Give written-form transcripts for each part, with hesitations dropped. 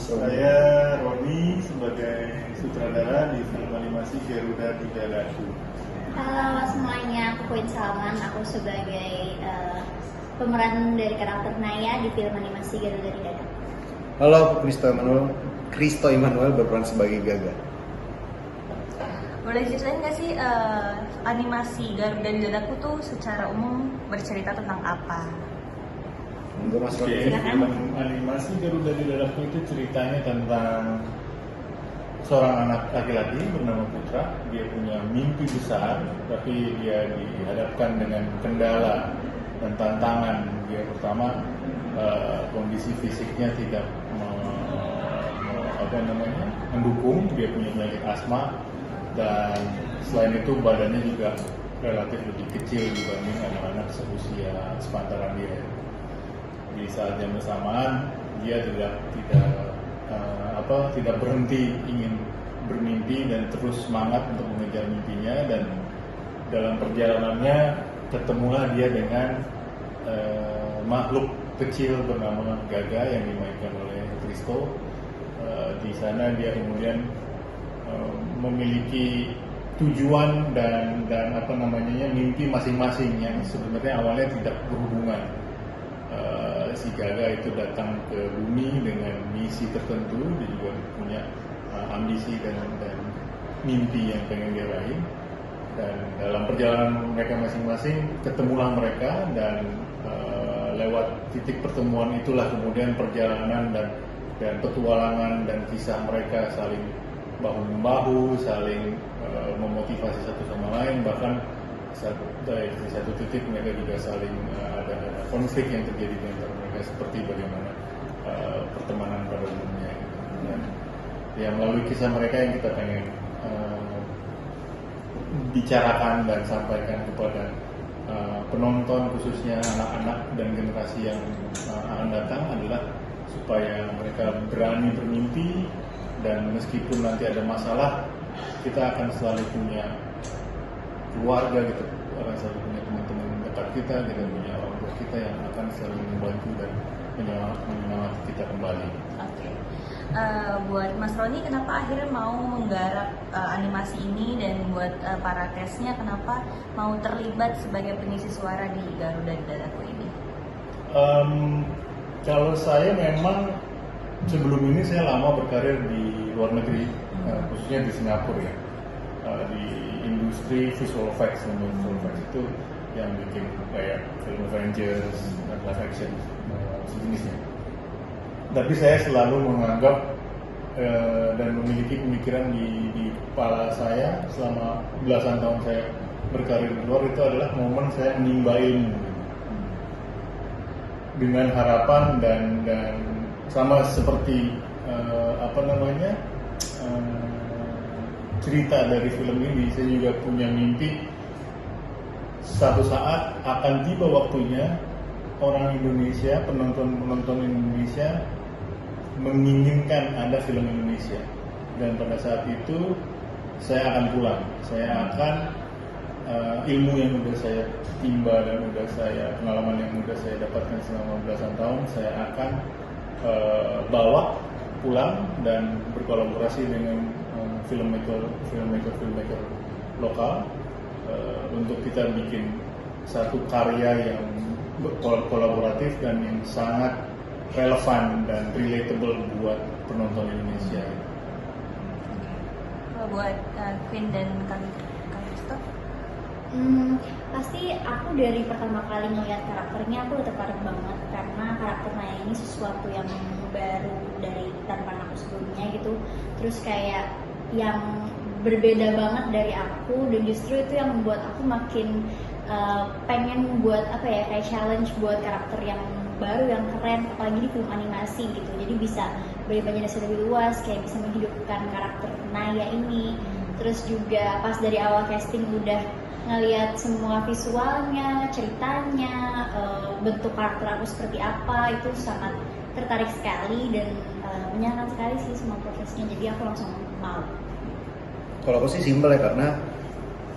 Saya Roni sebagai sutradara di film animasi Garuda Tiga Daku. Halo semuanya, aku Queen Salman. Aku sebagai pemeran dari karakter Naya di film animasi Garuda Tiga Daku. Halo, aku Kristo Immanuel berperan sebagai Gaga. Boleh ceritain nggak sih animasi Garuda Tiga Daku tuh secara umum bercerita tentang apa? Mas Oke, film animasi Garuda Tiga Daku itu ceritanya tentang seorang anak laki-laki bernama Putra. Dia punya mimpi besar, tapi dia dihadapkan dengan kendala dan tantangan. Dia pertama kondisi fisiknya tidak mendukung. Dia punya penyakit asma, dan selain itu badannya juga relatif lebih kecil dibanding anak-anak seusia sepantaran dia. Di saat yang bersamaan dia tidak berhenti ingin bermimpi dan terus semangat untuk mengejar mimpinya, dan dalam perjalanannya ketemulah dia dengan makhluk kecil bernama Gaga yang dimainkan oleh Kristo. Di sana dia kemudian memiliki tujuan dan mimpi masing-masing yang sebenarnya awalnya tidak berhubungan. Si Gaga itu datang ke bumi dengan misi tertentu, dia juga punya ambisi dan mimpi yang pengen dia raih. Dan dalam perjalanan mereka masing-masing ketemulah mereka, dan lewat titik pertemuan itulah kemudian perjalanan dan petualangan dan kisah mereka saling bahu-membahu, saling memotivasi satu sama lain. Bahkan dari satu titik mereka juga saling ada konflik yang terjadi di antara mereka, seperti bagaimana pertemanan pada umumnya. Dan ya melalui kisah mereka yang kita pengen bicarakan dan sampaikan kepada penonton, khususnya anak-anak dan generasi yang akan datang, adalah supaya mereka berani bermimpi, dan meskipun nanti ada masalah, kita akan selalu punya keluarga gitu, akan selalu punya teman-teman dekat kita, kita punya orang tua kita yang akan selalu membantu dan menyemangati kita kembali. Oke. Buat Mas Roni, kenapa akhirnya mau menggarap animasi ini, dan buat para cast-nya kenapa mau terlibat sebagai pengisi suara di Garuda Tiga Daku ini? Kalau saya memang sebelum ini saya lama berkarir di luar negeri, khususnya di Singapura ya, di industri visual effects. Visual effects itu yang bikin kayak film Avengers dan live action sejenisnya. Tapi saya selalu menganggap dan memiliki pemikiran di kepala saya selama belasan tahun saya berkarir di luar, itu adalah momen saya menimba ilmu dengan harapan dan sama seperti cerita dari film ini. Saya juga punya mimpi satu saat akan tiba waktunya orang Indonesia, penonton Indonesia menginginkan ada film Indonesia, dan pada saat itu saya akan pulang. Saya akan ilmu yang sudah saya timba dan pengalaman yang sudah saya dapatkan selama belasan tahun, saya akan bawa pulang dan berkolaborasi dengan filmmaker lokal untuk kita bikin satu karya yang kolaboratif dan yang sangat relevan dan relatable buat penonton Indonesia. Buat Queen dan Kang Kristo? Pasti aku dari pertama kali melihat karakternya aku tertarik banget, karena karakter Naya ini sesuatu yang baru dari tanpa aku sebelumnya gitu. Terus kayak yang berbeda banget dari aku, dan justru itu yang membuat aku makin pengen buat kayak challenge buat karakter yang baru, yang keren, apalagi di film animasi gitu. Jadi bisa berimajinasi lebih luas, kayak bisa menghidupkan karakter Naya ini. Terus juga pas dari awal casting udah ngelihat semua visualnya, ceritanya, bentuk karakter aku seperti apa, itu sangat tertarik sekali dan menyenangkan sekali sih semua prosesnya. Jadi aku langsung mau. Kalau aku sih simpel ya, karena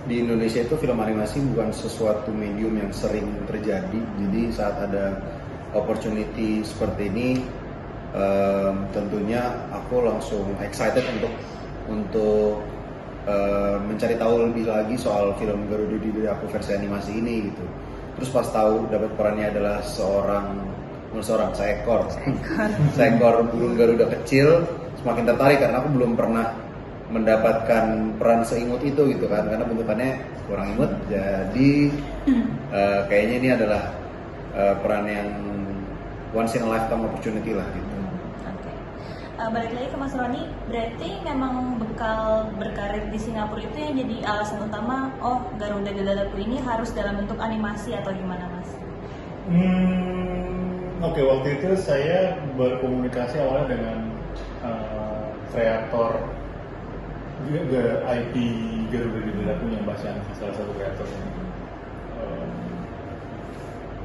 di Indonesia itu film animasi bukan sesuatu medium yang sering terjadi. Jadi saat ada opportunity seperti ini, tentunya aku langsung excited untuk mencari tahu lebih lagi soal film Garuda di Dadaku versi animasi ini gitu. Terus pas tahu dapat perannya adalah seekor burung Garuda kecil, semakin tertarik karena aku belum pernah mendapatkan peran seimut itu gitu kan, karena bentukannya kurang imut. Jadi kayaknya ini adalah peran yang once in a lifetime opportunity lah gitu. Oke. Balik lagi ke Mas Roni, berarti memang bekal berkarir di Singapura itu yang jadi alasan utama, oh Garuda di Dadaku ini harus dalam bentuk animasi atau gimana Mas? Oke, waktu itu saya berkomunikasi awalnya dengan kreator IP Garuda di Dadaku yang Mbak Shanti, salah satu kreatornya.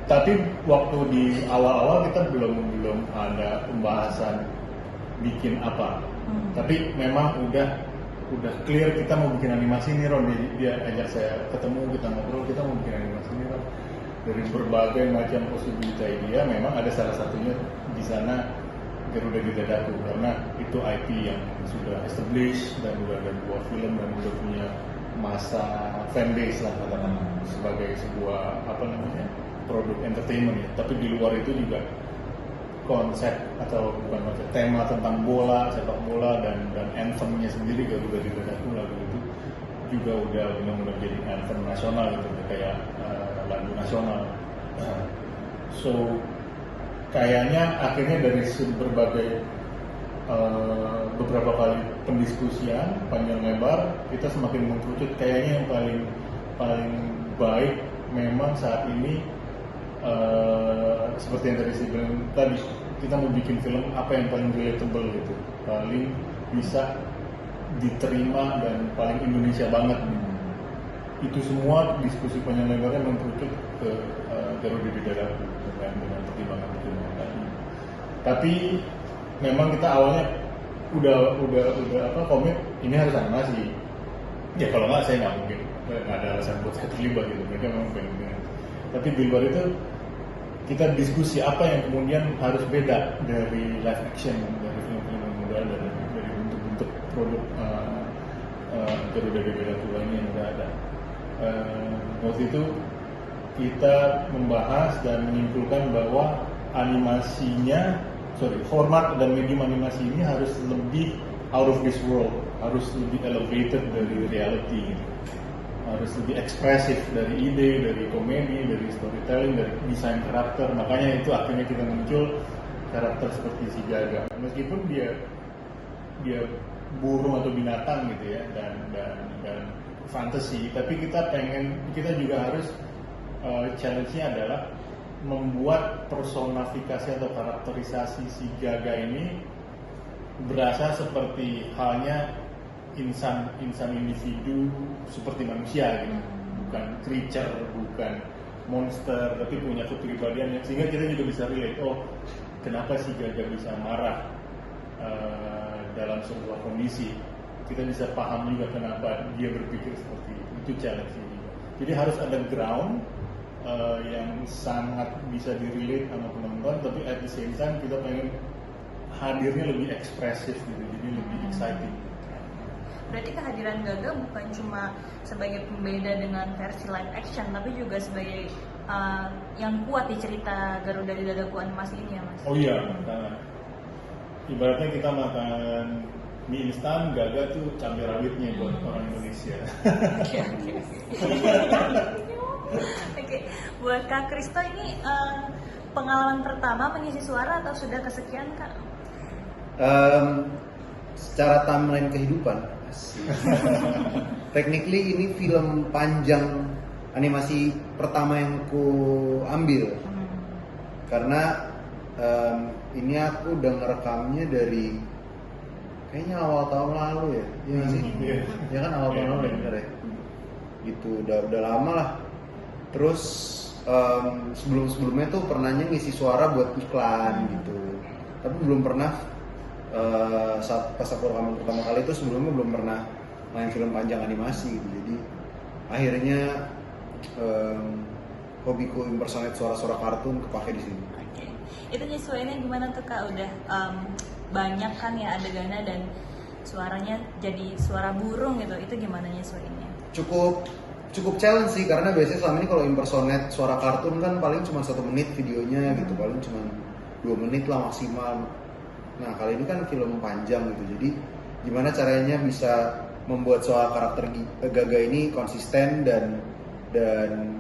Tapi waktu di awal-awal kita belum ada pembahasan bikin apa. Tapi memang udah clear kita mau bikin animasi nih Ron. Dia ajak saya ketemu, kita ngobrol, kita mau bikin animasi nih Ron. Dari berbagai macam possibility idea, memang ada salah satunya di sana Garuda di Dadaku, karena itu IP yang sudah established dan udah ada buah film dan udah punya masa fanbase lah katakan sebagai sebuah produk entertainment ya. Tapi di luar itu juga konsep atau bukan konsep, tema tentang bola, sepak bola dan anthemnya sendiri Garuda di Dadaku, lagu itu juga udah benar-benar jadi anthem nasional gitu, kayak lagu nasional. So kayaknya akhirnya dari berbagai beberapa kali pendiskusian panjang lebar, kita semakin mengkerucut kayaknya yang paling baik memang saat ini seperti yang tadi saya bilang tadi, kita mau bikin film apa yang paling relatable gitu, paling bisa diterima dan paling Indonesia banget. Itu semua diskusi panjang lebarnya mengkerucut ke Garuda di Dadaku dengan pertimbangan tadi. Tapi memang kita awalnya udah komit ini harus animasi. Ya kalau nggak saya nggak mungkin, nggak ada alasan buat saya terlibat gitu. Mereka memang pengen. Tapi di luar itu kita diskusi apa yang kemudian harus beda dari live action, dari film-film yang udah ada, dari bentuk-bentuk produk Garuda di Dadaku ini yang udah ada. Waktu itu kita membahas dan menyimpulkan bahwa format dan medium animasi ini harus lebih out of this world, harus lebih elevated dari reality, harus lebih ekspresif dari ide, dari komedi, dari storytelling, dari desain karakter. Makanya itu akhirnya kita muncul karakter seperti si Gaga, meskipun dia burung atau binatang gitu ya, dan fantasi, tapi kita juga harus challenge-nya adalah membuat personifikasi atau karakterisasi si Gaga ini berasa seperti halnya insan individu seperti manusia gitu, bukan creature, bukan monster, tapi punya kepribadian yang sehingga kita juga bisa relate, oh kenapa si Gaga bisa marah dalam sebuah kondisi, kita bisa paham juga kenapa dia berpikir seperti itu challenge ini. Jadi harus ada ground yang sangat bisa di-relate sama penonton, tapi at the same time kita pengen hadirnya lebih ekspresif gitu, jadi lebih exciting. Berarti kehadiran Gaga bukan cuma sebagai pembeda dengan versi live action, tapi juga sebagai yang kuat di cerita Garuda di Dadaku animasi ini ya Mas? Oh iya, karena ibaratnya kita makan mie instan, Gaga tuh cabai rawitnya buat orang Indonesia. Oke, buat Kak Kristo ini pengalaman pertama mengisi suara atau sudah kesekian Kak? Secara timeline kehidupan, technically ini film panjang animasi pertama yang ku ambil, karena ini aku udah ngerekamnya dari kayaknya awal tahun lalu ya, iya sih, ya kan awal tahun lalu bener ya, gitu udah lama lah. Terus sebelumnya tuh pernahnya ngisi suara buat iklan gitu, tapi belum pernah saat pas aku rekaman pertama kali itu sebelumnya belum pernah main film panjang animasi gitu. Jadi akhirnya hobiku impersonate suara-suara kartun kepake di sini. Itu nyesuaiinnya gimana tuh Kak? Udah banyak kan ya adegannya dan suaranya jadi suara burung gitu, itu gimana nyesuaiinnya? Cukup challenge sih, karena biasanya selama ini kalau impersonate suara kartun kan paling cuma 1 menit videonya gitu, paling cuma 2 menit lah maksimal. Nah kali ini kan film panjang gitu, jadi gimana caranya bisa membuat suara karakter Gaga ini konsisten dan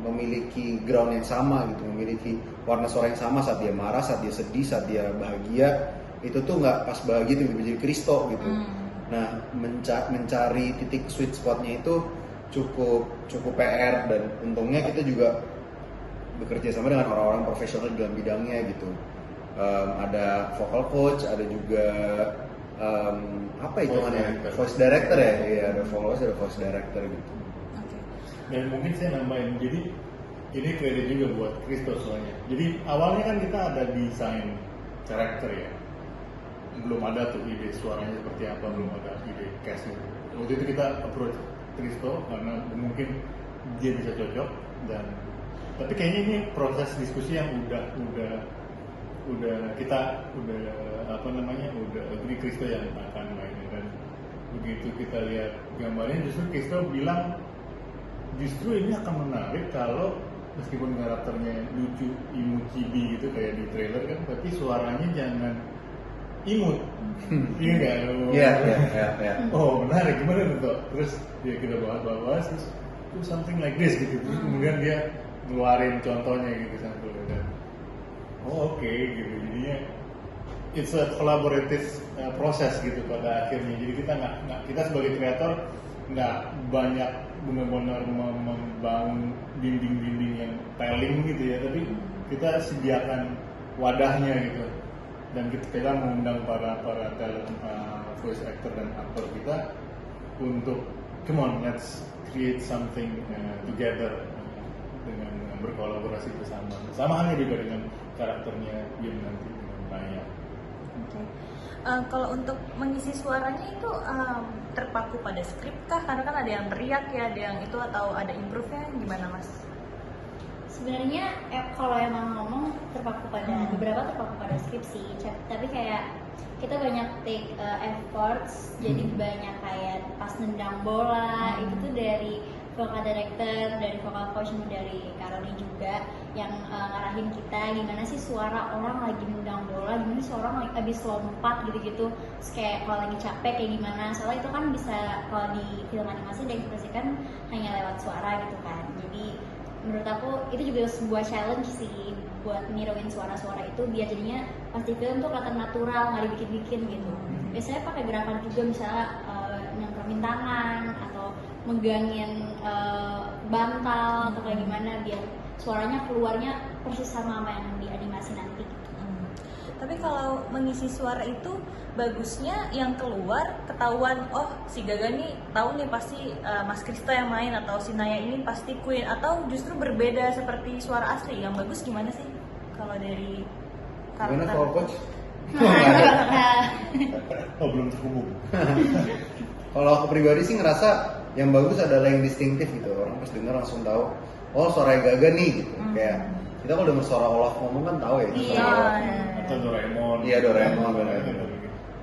memiliki ground yang sama gitu, memiliki warna suara yang sama saat dia marah, saat dia sedih, saat dia bahagia. Itu tuh nggak pas bahagia tiba-tiba jadi Kristo gitu. Nah mencari titik sweet spotnya itu cukup PR, dan untungnya kita juga bekerja sama dengan orang-orang profesional dalam bidangnya gitu. Ada vocal coach, ada juga apa itu namanya, voice director ya, iya ada voice director gitu. Dan mungkin saya nambahin, jadi ini kredit juga buat Kristo soalnya. Jadi awalnya kan kita ada desain karakter ya, belum ada tuh ide suaranya seperti apa, belum ada ide castnya. Waktu itu kita approach Kristo karena mungkin dia bisa cocok, dan tapi kayaknya ini proses diskusi yang udah kita udah agree Kristo yang akan mainin, dan begitu kita lihat gambarnya justru Kristo bilang justru ini akan menarik kalau meskipun karakternya lucu, imut, chibi gitu kayak di trailer kan, tapi suaranya jangan imut. Iya nggak? Iya. Oh menarik, gimana tuh? Terus ya kita bahas terus do something like this gitu. Terus kemudian dia ngeluarin contohnya gitu sambil dan oke, gitu. Jadinya it's a collaborative proses gitu pada akhirnya. Jadi kita sebagai kreator nggak banyak benar-benar membangun dinding-dinding yang telling gitu ya, tapi kita sediakan wadahnya gitu, dan kita mengundang para talent voice actor dan aktor kita untuk come on let's create something together dengan berkolaborasi bersama. Sama halnya juga dengan karakternya Yun nanti dengan Naya. Okay. Kalau untuk mengisi suaranya itu terpaku pada skrip kah? Karena kan ada yang teriak ya, ada yang itu, atau ada improve-nya gimana Mas? Sebenarnya kalau emang ngomong terpaku pada beberapa terpaku pada skrip sih, tapi kayak kita banyak take efforts, jadi banyak kayak pas nendang bola itu tuh dari vocal director, dari vocal coach, dari Karoli juga yang ngarahin kita gimana sih suara orang lagi nendang bola, gimana sih orang lagi abis lompat gitu-gitu, terus kayak kalau lagi capek kayak gimana, soalnya itu kan bisa kalau di film animasi diekspresikan hanya lewat suara gitu kan. Jadi menurut aku itu juga sebuah challenge sih buat niruin suara-suara itu biar jadinya pasti film tuh kelihatan natural, nggak dibikin-bikin gitu. Biasanya pakai gerakan juga, misalnya nyangkramin tangan atau megangin bantal atau kayak gimana biar suaranya keluarnya persis sama yang di animasi nanti gitu. Tapi kalau mengisi suara itu bagusnya yang keluar ketahuan, oh si Gaga nih tahu nih pasti Mas Kristo yang main, atau si Naya ini pasti Queen, atau justru berbeda seperti suara asli. Yang bagus gimana sih kalau dari karakter? Gimana vocal coach? Oh belum terhubung. Kalau aku pribadi sih ngerasa yang bagus adalah yang distintif gitu. Orang pas denger langsung tahu, oh suara Gaga nih gitu. Kayak kita kalau denger suara Olaf ngomong kan tahu ya itu suara Olaf. Atau Doraemon. Iya Doraemon.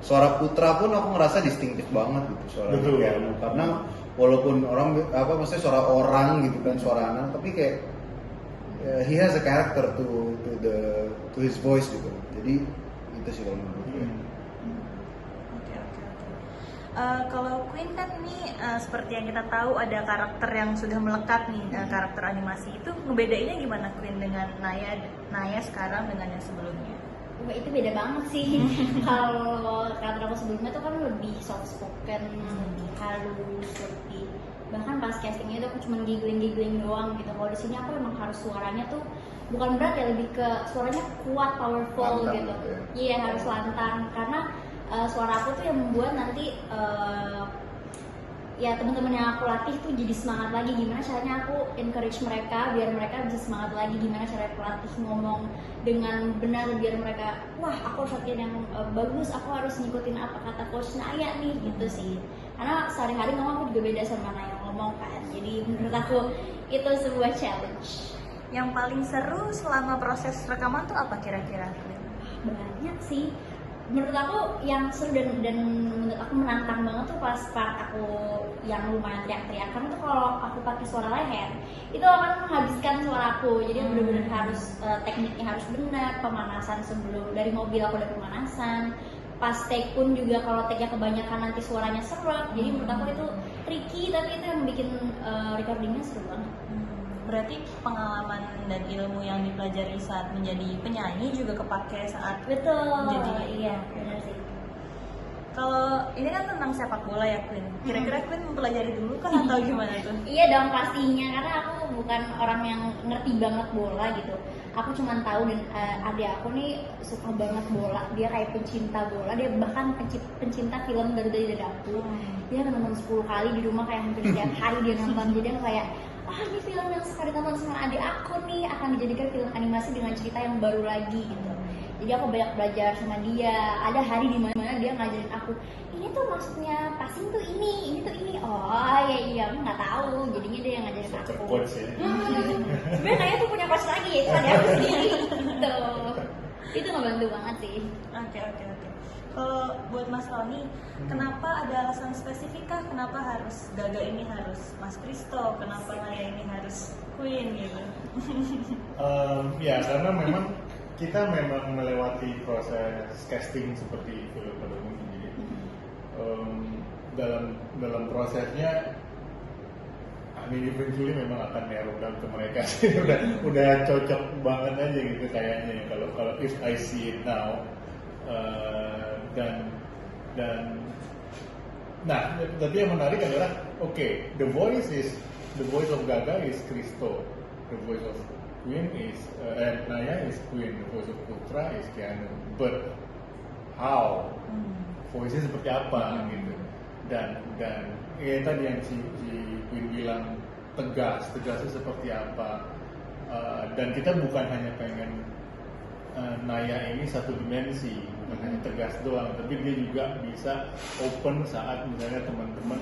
Suara Putra pun aku ngerasa distintif banget gitu suara kayak, karena walaupun orang maksudnya suara orang gitu kan, suara anak, tapi kayak he has a character to his voice gitu. Jadi itu sih kalau menurut gue. Oke. Kalau Queen kan ini seperti yang kita tahu ada karakter yang sudah melekat nih, karakter animasi itu ngebedainnya gimana Queen dengan Naya sekarang dengan yang sebelumnya? Itu beda banget sih. Kalau karakter aku sebelumnya tuh kan lebih soft spoken, lebih halus, lebih bahkan pas castingnya itu aku cuma giggling doang gitu. Kalau di sini aku emang harus suaranya tuh bukan berat ya, lebih ke suaranya kuat, powerful lantang, gitu. Iya harus lantang karena suara aku tuh yang membuat nanti ya teman-teman yang aku latih tuh jadi semangat lagi, gimana caranya aku encourage mereka biar mereka bisa semangat lagi, gimana cara pelatih ngomong dengan benar biar mereka wah aku harus latihan yang bagus, aku harus ngikutin apa kata coach Naya nih gitu sih. Karena sehari-hari ngomong aku juga beda sama Naya ngomong kan, jadi menurut aku itu sebuah challenge. Yang paling seru selama proses rekaman tuh apa kira-kira? Banyak sih. Menurut aku yang seru dan menurut aku menantang banget tuh pas part aku yang lumayan teriak-teriakan tuh kalau aku pakai suara leher itu akan menghabiskan suara aku. Jadi benar-benar harus tekniknya harus benar, pemanasan sebelum dari mobil aku udah pemanasan. Pas take pun juga kalau take-nya kebanyakan nanti suaranya seret. Jadi menurut aku itu tricky, tapi itu yang bikin recordingnya seru banget. Berarti pengalaman dan ilmu yang dipelajari saat menjadi penyanyi juga kepake saat Betul. Jadi iya, benar sih. kalau ini kan tentang sepak bola ya Queen. Kira-kira Queen mempelajari dulu kan atau gimana tuh? Iya dong pastinya, karena aku bukan orang yang ngerti banget bola gitu. Aku cuma tahu dan adik aku nih suka banget bola. Dia kayak pencinta bola, dia bahkan pencinta film Garuda di Dadaku. Dia nonton 10 kali di rumah, kayak hampir setiap hari dia nonton. Jadi dia kayak, ini film yang suka ditonton sama adik aku nih akan dijadikan film animasi dengan cerita yang baru lagi gitu. Jadi aku banyak belajar sama dia. Ada hari di mana dia ngajarin aku, ini tuh maksudnya passing tuh ini tuh ini. Oh iya, aku nggak tahu. Jadinya dia yang ngajarin aku. Coach ya. Sebenarnya Naya tuh punya coach lagi, yaitu ada aku sendiri. Gitu. Itu ngebantu banget sih. Oke. Kalau buat Mas Roni, kenapa ada alasan spesifik kah? Kenapa harus Gaga ini harus Mas Kristo? Kenapa Naya ini harus Queen gitu? Ya karena memang kita memang melewati proses casting seperti film pada umumnya. Jadi dalam prosesnya eventually memang akan narrow down ke mereka sih. udah cocok banget aja gitu kayaknya kalau if I see it now. Nah, tapi yang menarik adalah the voice of Gaga is Kristo, the voice of Queen is Naya is Queen, the voice of Putra is Keanu. But how? Voice-nya seperti apa gitu? Dan ya tadi yang si Queen bilang tegasnya seperti apa? Dan kita bukan hanya pengen Naya ini satu dimensi, bukan hanya tegas doang, tapi dia juga bisa open saat misalnya teman-teman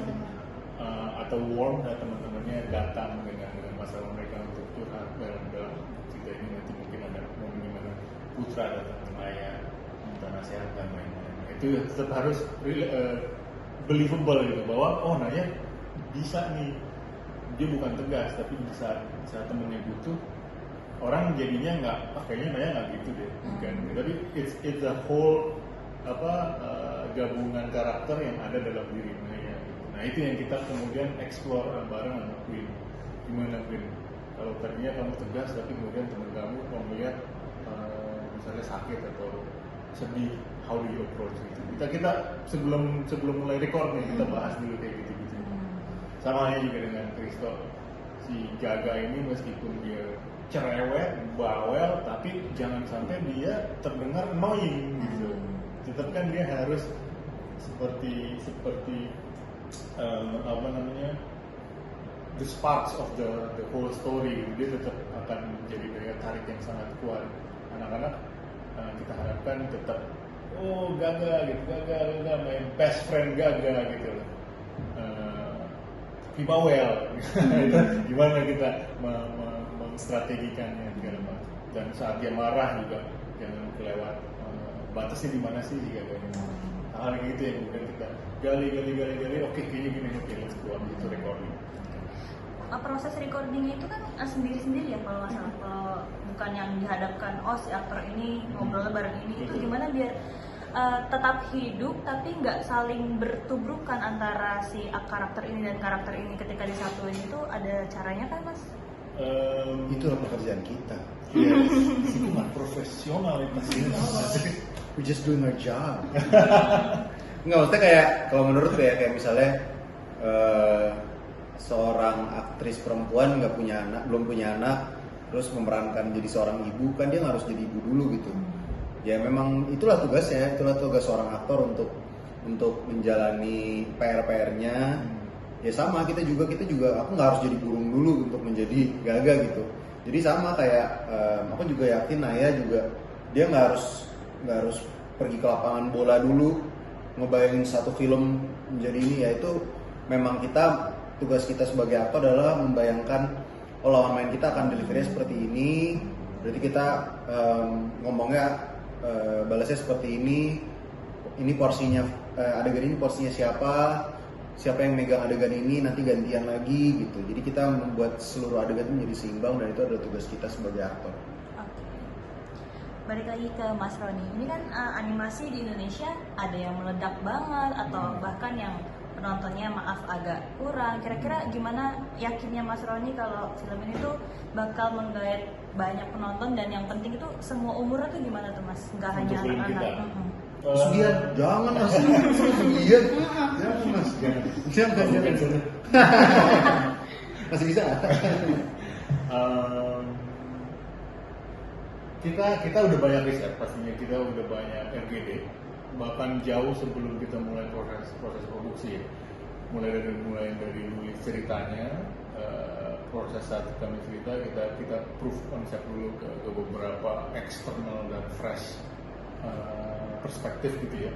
atau warm dan teman-temannya datang dengan masalah mereka untuk curhat dalam cerita ini. Nanti mungkin ada momen di mana Putra datang ke Naya minta nasihat dan lain-lain. Itu tetap harus believable gitu, bahwa Naya bisa nih, dia bukan tegas, tapi saat temennya butuh, orang jadinya nggak, kayaknya Naya nggak gitu deh, bukan. Tapi it's a whole gabungan karakter yang ada dalam diri Naya. Gitu. Nah itu yang kita kemudian explore bareng sama Queen. Gimana Queen? Kalau tadinya kamu tegas, tapi kemudian teman kamu lihat misalnya sakit atau sedih, how do you approach itu? Kita sebelum mulai record nih kita bahas dulu kayak gitu. Sama halnya juga dengan Kristo. Si Gaga ini meskipun dia cerewet, bawel, tapi jangan sampai dia terdengar annoying gitu. Tetap kan dia harus seperti the sparks of the whole story. Dia tetap akan menjadi daya tarik yang sangat kuat. Anak-anak kita harapkan tetap Gaga gitu, Gaga main best friend Gaga gitu. Bawel. Gimana kita strategikannya segala macam. Dan saat dia marah juga jangan kelewat batasnya di mana sih Gaga ini. Hal gitu yang kemudian kita gali. Oke, kayaknya gini, let's go itu recording. Proses recordingnya itu kan sendiri-sendiri ya kalau nggak salah. Kalau bukan yang dihadapkan, si aktor ini ngobrolnya bareng ini, itu gimana biar tetap hidup tapi nggak saling bertubrukan antara si karakter ini dan karakter ini ketika disatuin, itu ada caranya kan Mas? Itulah pekerjaan kita. Yes, itu nggak profesional itu sih. We just doing our job. Nggak, maksudnya kayak kalau menurut kayak misalnya seorang aktris perempuan belum punya anak, terus memerankan jadi seorang ibu, kan dia harus jadi ibu dulu gitu. Ya memang itulah tugasnya, itulah tugas seorang aktor untuk menjalani PR-nya. Ya sama kita juga aku nggak harus jadi burung dulu untuk menjadi Gaga gitu. Jadi sama kayak aku juga yakin Naya juga dia nggak harus pergi ke lapangan bola dulu ngebayangin satu film menjadi ini. Ya itu memang tugas kita sebagai aktor adalah membayangkan oh lawan main kita akan delivery seperti ini, berarti kita ngomongnya balasnya seperti ini porsinya adegan ini porsinya siapa yang megang adegan ini nanti gantian lagi gitu. Jadi kita membuat seluruh adegan itu menjadi seimbang dan itu adalah tugas kita sebagai aktor. Oke. Balik lagi ke Mas Roni. Ini kan animasi di Indonesia ada yang meledak banget atau bahkan yang penontonnya maaf agak kurang. Kira-kira gimana yakinnya Mas Roni kalau film ini tuh bakal menggait banyak penonton dan yang penting itu semua umur tuh gimana tuh Mas? Nggak hanya Untuk film anak-anak. kita? Sugian, jangan mas, Sugian, jangan mas, jangan. Masih bisa? Kita udah banyak riset pastinya, kita udah banyak RGD, bahkan jauh sebelum kita mulai proses produksi, mulai dari nulis ceritanya, proses saat kami cerita kita proof konsep dulu ke beberapa eksternal dan fresh perspektif gitu ya.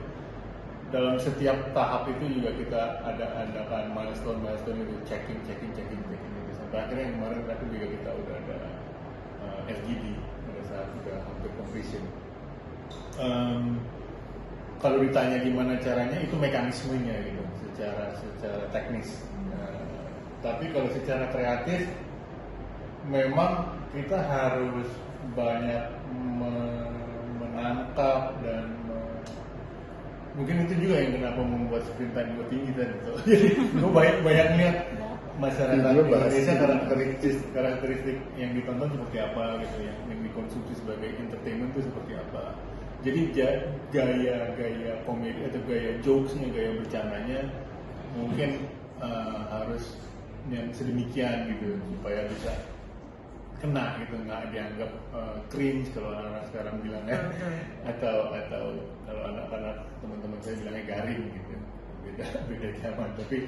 Dalam setiap tahap itu juga kita adakan milestone itu checking gitu. Sampai akhirnya yang kemarin terakhir juga kita udah ada FGD pada saat udah hampir completion. Kalau ditanya gimana caranya, itu mekanismenya gitu, secara teknis. Tapi kalau secara kreatif, memang kita harus banyak menangkap dan mungkin itu juga yang kenapa membuat screen time gue tinggi tadi tuh. Jadi gue banyak lihat masyarakat Indonesia karakteristik yang ditonton seperti apa gitu ya, yang dikonsumsi sebagai entertainment itu seperti apa. Jadi gaya komedi atau gaya jokesnya, gaya bercandanya mungkin harus yang sedemikian gitu supaya bisa kena gitu, nggak dianggap cringe kalau anak-anak sekarang bilangnya, atau kalau anak-anak teman-teman saya bilangnya garing gitu, beda zaman. Tapi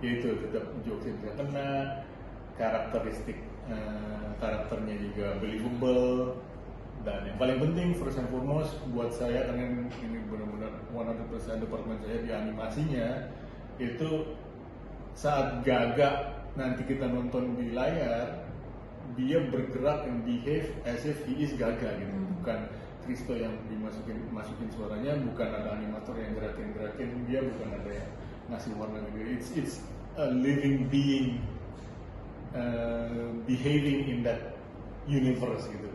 ya itu tetap jokesnya bisa kena, karakternya juga believable, dan yang paling penting first and foremost buat saya, karena ini benar-benar 100% departemen saya di animasinya, itu saat gagak nanti kita nonton di layar, dia bergerak and behave as if he is Gaga gitu, bukan Kristo yang masukin suaranya, bukan ada animator yang gerakin, dia bukan ada yang ngasih warna gitu. It's a living being behaving in that universe gitu.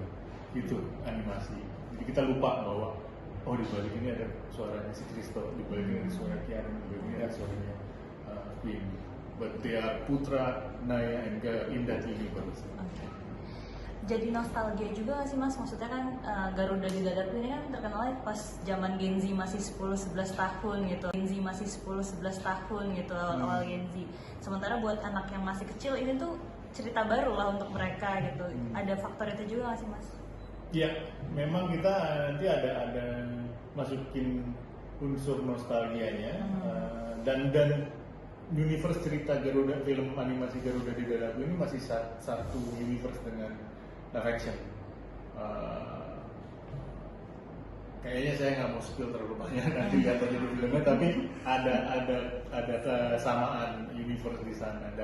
Itu animasi. Jadi kita lupa bahwa di balik ini ada suaranya si Kristo, di balik ini ada suara Kiara, di balik ini ada suaranya Queen. But they are Putra, Naya, and Gaga in that universe. Okay. Jadi nostalgia juga nggak sih Mas? Maksudnya kan Garuda di Dadaku ini kan terkenalnya pas zaman Gen Z masih 10-11 tahun gitu. Awal-awal Gen Z. Sementara buat anak yang masih kecil ini tuh cerita baru lah untuk mereka gitu. Ada faktor itu juga nggak sih Mas? Iya, memang kita nanti ada masukin unsur nostalgianya, dan universe cerita Garuda, film animasi Garuda di Dadaku ini masih satu universe dengan live action. Kayaknya saya nggak mau spill terlalu banyak nanti jatuh jadi filmnya, tapi ada kesamaan universe di sana,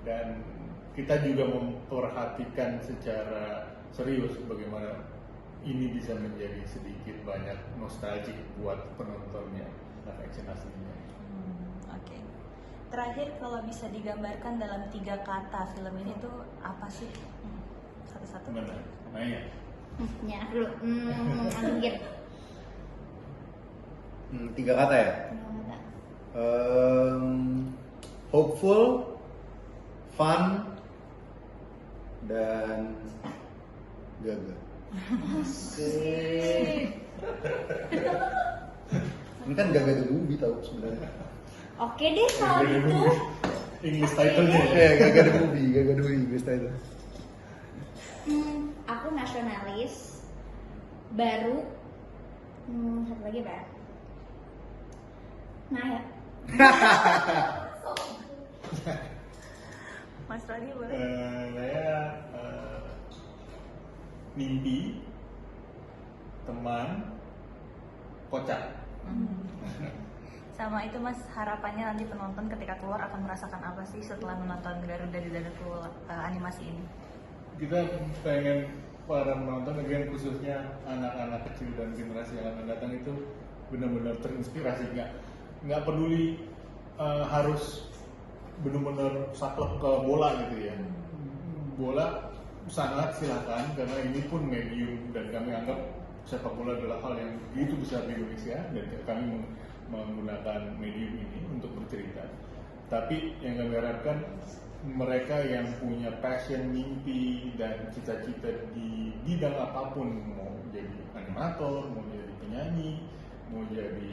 dan kita juga memperhatikan secara serius bagaimana ini bisa menjadi sedikit banyak nostalgic buat penontonnya live action aslinya. Oke. Terakhir, kalau bisa digambarkan dalam 3 kata film ini tuh apa sih? Satu-satu. Gimana? Nanya. Ya, dulu. Anggir. 3 kata ya? Hopeful, fun, dan Gaga. Ini kan Gaga the movie tau sebenarnya. Oke deh kalau gitu. English title-nya ya? Ya, Gaga the movie English title. Aku nasionalis, baru, satu lagi apa ya? Naya. Mas Roni boleh? Saya mimpi, teman, kocak. Sama itu Mas, harapannya nanti penonton ketika keluar akan merasakan apa sih setelah menonton Garuda di Dadaku animasi ini? Kita pengen para penonton, again khususnya anak-anak kecil dan generasi yang akan datang itu benar-benar terinspirasi, nggak peduli harus benar-benar saklek ke bola gitu ya. Bola sangat silakan karena ini pun medium dan kami anggap sepak bola adalah hal yang begitu besar di Indonesia dan kami menggunakan medium ini untuk bercerita. Tapi yang kami harapkan mereka yang punya passion, mimpi dan cita-cita di bidang apapun, mau jadi animator, mau jadi penyanyi, mau jadi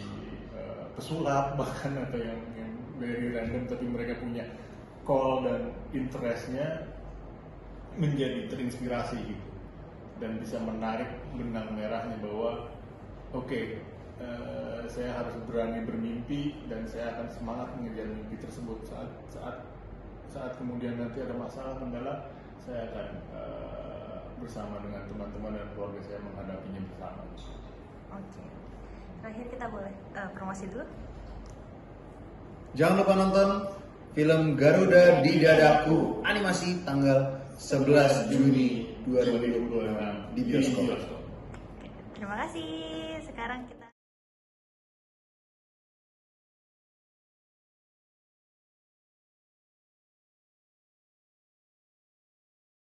pesulap bahkan atau yang very random tapi mereka punya call dan interestnya menjadi terinspirasi gitu dan bisa menarik benang merahnya bahwa oke, saya harus berani bermimpi dan saya akan semangat mengejar mimpi tersebut. Saat kemudian nanti ada masalah kendala, saya akan bersama dengan teman-teman dan keluarga saya menghadapinya bersama. Oke. Terakhir kita boleh promosi dulu. Jangan lupa nonton film Garuda di Dadaku animasi tanggal 11 Juni 2026 di bioskop. Terima kasih. Sekarang kita